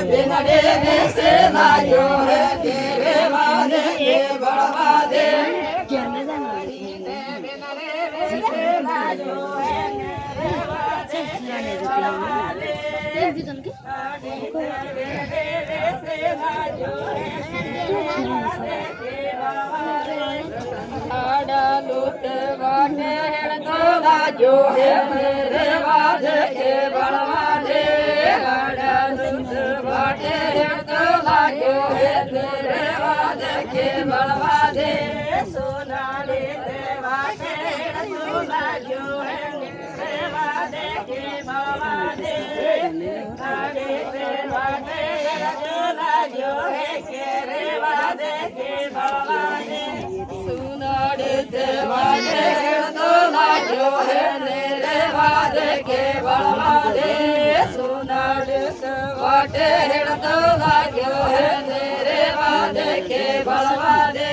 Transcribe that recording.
बिनडे में से लायो है तेरे वादे के बड़वादे जो है मेरे वादे के बड़वादे बाटे तो लागो है तेरे वादे के बड़वादे सोना रे वादे सोना जो है तेरे वादे के बड़वादे आगे ते वादे सोना जो है तेरे वादे के बड़वादे सोना रे वादे तो लागो है तेरे वादे के बड़वादे सोना रे वाटे तो लागो है तेरे वादे के बड़वादे